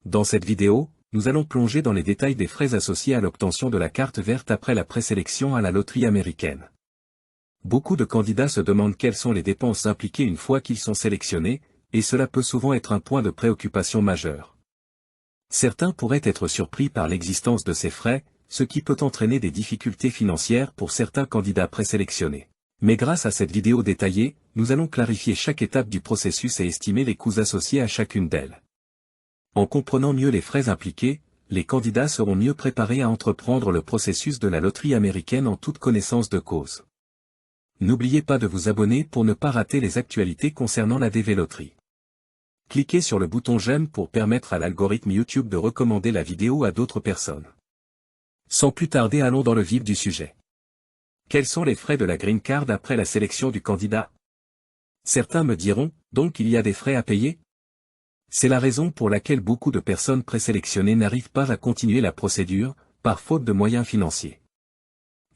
Dans cette vidéo, nous allons plonger dans les détails des frais associés à l'obtention de la carte verte après la présélection à la loterie américaine. Beaucoup de candidats se demandent quelles sont les dépenses impliquées une fois qu'ils sont sélectionnés, et cela peut souvent être un point de préoccupation majeur. Certains pourraient être surpris par l'existence de ces frais, ce qui peut entraîner des difficultés financières pour certains candidats présélectionnés. Mais grâce à cette vidéo détaillée, nous allons clarifier chaque étape du processus et estimer les coûts associés à chacune d'elles. En comprenant mieux les frais impliqués, les candidats seront mieux préparés à entreprendre le processus de la loterie américaine en toute connaissance de cause. N'oubliez pas de vous abonner pour ne pas rater les actualités concernant la DV Loterie. Cliquez sur le bouton j'aime pour permettre à l'algorithme YouTube de recommander la vidéo à d'autres personnes. Sans plus tarder, allons dans le vif du sujet. Quels sont les frais de la Green Card après la sélection du candidat? Certains me diront, donc il y a des frais à payer? C'est la raison pour laquelle beaucoup de personnes présélectionnées n'arrivent pas à continuer la procédure, par faute de moyens financiers.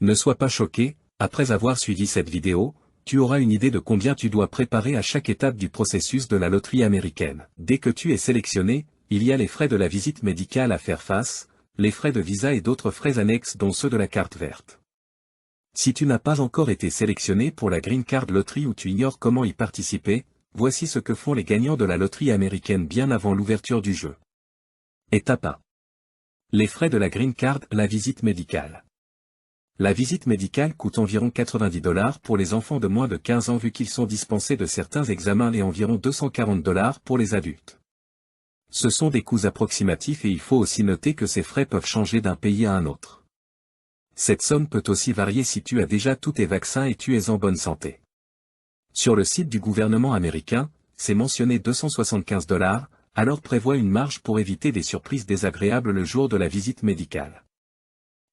Ne sois pas choqué, après avoir suivi cette vidéo, tu auras une idée de combien tu dois préparer à chaque étape du processus de la loterie américaine. Dès que tu es sélectionné, il y a les frais de la visite médicale à faire face, les frais de visa et d'autres frais annexes dont ceux de la carte verte. Si tu n'as pas encore été sélectionné pour la Green Card Loterie ou tu ignores comment y participer, voici ce que font les gagnants de la loterie américaine bien avant l'ouverture du jeu. Étape 1. Les frais de la Green Card, la visite médicale. La visite médicale coûte environ 90 $ pour les enfants de moins de 15 ans vu qu'ils sont dispensés de certains examens et environ 240 $ pour les adultes. Ce sont des coûts approximatifs et il faut aussi noter que ces frais peuvent changer d'un pays à un autre. Cette somme peut aussi varier si tu as déjà tous tes vaccins et tu es en bonne santé. Sur le site du gouvernement américain, c'est mentionné 275 $, alors prévois une marge pour éviter des surprises désagréables le jour de la visite médicale.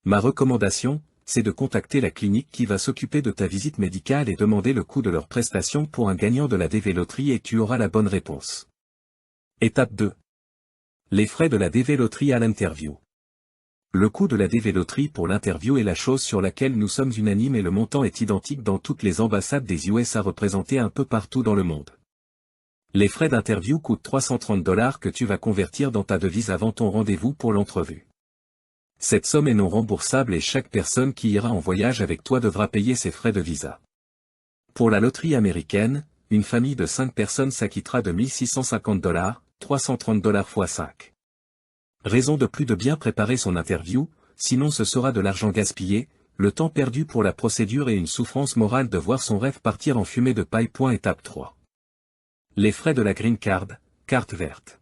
Ma recommandation, c'est de contacter la clinique qui va s'occuper de ta visite médicale et demander le coût de leurs prestations pour un gagnant de la DV Loterie et tu auras la bonne réponse. Étape 2. Les frais de la DV Loterie à l'interview. Le coût de la DV Loterie pour l'interview est la chose sur laquelle nous sommes unanimes et le montant est identique dans toutes les ambassades des USA représentées un peu partout dans le monde. Les frais d'interview coûtent 330 $ que tu vas convertir dans ta devise avant ton rendez-vous pour l'entrevue. Cette somme est non remboursable et chaque personne qui ira en voyage avec toi devra payer ses frais de visa. Pour la loterie américaine, une famille de 5 personnes s'acquittera de 1650 $, 330 $ x 5. Raison de plus de bien préparer son interview, sinon ce sera de l'argent gaspillé, le temps perdu pour la procédure et une souffrance morale de voir son rêve partir en fumée de paille. Étape 3. Les frais de la Green Card, carte verte.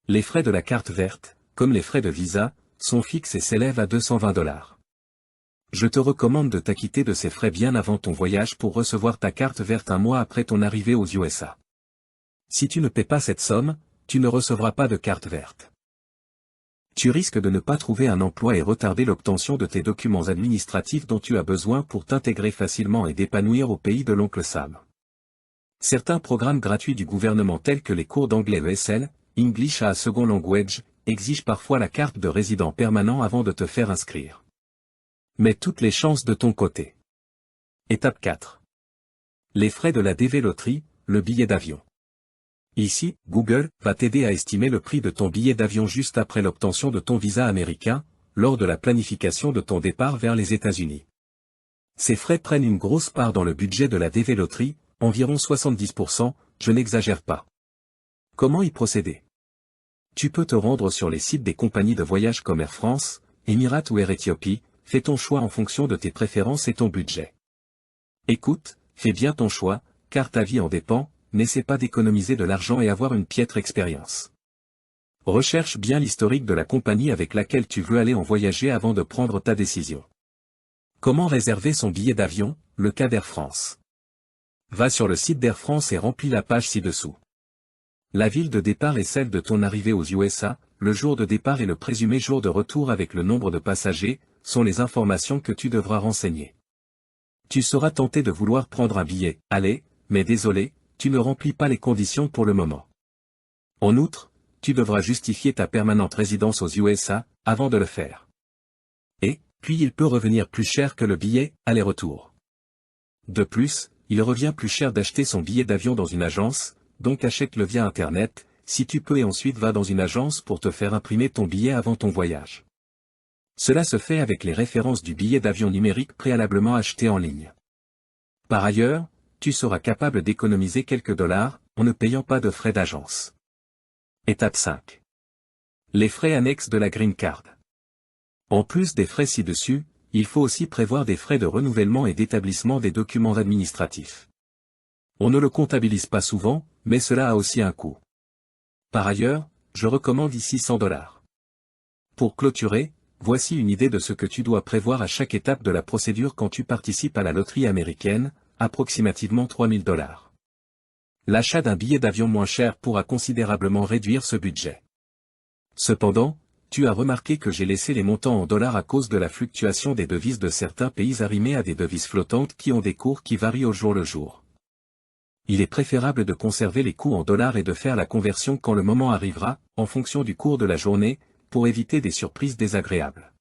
Les frais de la carte verte, comme les frais de visa, sont fixes et s'élèvent à 220 $. Je te recommande de t'acquitter de ces frais bien avant ton voyage pour recevoir ta carte verte un mois après ton arrivée aux USA. Si tu ne paies pas cette somme, tu ne recevras pas de carte verte. Tu risques de ne pas trouver un emploi et retarder l'obtention de tes documents administratifs dont tu as besoin pour t'intégrer facilement et t'épanouir au pays de l'oncle Sam. Certains programmes gratuits du gouvernement tels que les cours d'anglais ESL, English as a Second Language, exigent parfois la carte de résident permanent avant de te faire inscrire. Mets toutes les chances de ton côté. Étape 4. Les frais de la DV Loterie, le billet d'avion. Ici, Google va t'aider à estimer le prix de ton billet d'avion juste après l'obtention de ton visa américain, lors de la planification de ton départ vers les États-Unis. Ces frais prennent une grosse part dans le budget de la DV Loterie, environ 70%, je n'exagère pas. Comment y procéder? Tu peux te rendre sur les sites des compagnies de voyage comme Air France, Emirates ou Air Ethiopie, fais ton choix en fonction de tes préférences et ton budget. Écoute, fais bien ton choix, car ta vie en dépend, n'essaie pas d'économiser de l'argent et avoir une piètre expérience. Recherche bien l'historique de la compagnie avec laquelle tu veux aller en voyager avant de prendre ta décision. Comment réserver son billet d'avion, le cas d'Air France? Va sur le site d'Air France et remplis la page ci-dessous. La ville de départ est celle de ton arrivée aux USA, le jour de départ et le présumé jour de retour avec le nombre de passagers, sont les informations que tu devras renseigner. Tu seras tenté de vouloir prendre un billet, aller, mais désolé, tu ne remplis pas les conditions pour le moment. En outre, tu devras justifier ta permanente résidence aux USA, avant de le faire. Et, puis il peut revenir plus cher que le billet, aller-retour. De plus, il revient plus cher d'acheter son billet d'avion dans une agence, donc achète-le via Internet, si tu peux, et ensuite va dans une agence pour te faire imprimer ton billet avant ton voyage. Cela se fait avec les références du billet d'avion numérique préalablement acheté en ligne. Par ailleurs, tu seras capable d'économiser quelques dollars, en ne payant pas de frais d'agence. Étape 5. Les frais annexes de la Green Card. En plus des frais ci-dessus, il faut aussi prévoir des frais de renouvellement et d'établissement des documents administratifs. On ne le comptabilise pas souvent, mais cela a aussi un coût. Par ailleurs, je recommande ici $100. Pour clôturer, voici une idée de ce que tu dois prévoir à chaque étape de la procédure quand tu participes à la loterie américaine, approximativement $3000. L'achat d'un billet d'avion moins cher pourra considérablement réduire ce budget. Cependant, tu as remarqué que j'ai laissé les montants en dollars à cause de la fluctuation des devises de certains pays arrimés à des devises flottantes qui ont des cours qui varient au jour le jour. Il est préférable de conserver les coûts en dollars et de faire la conversion quand le moment arrivera, en fonction du cours de la journée, pour éviter des surprises désagréables.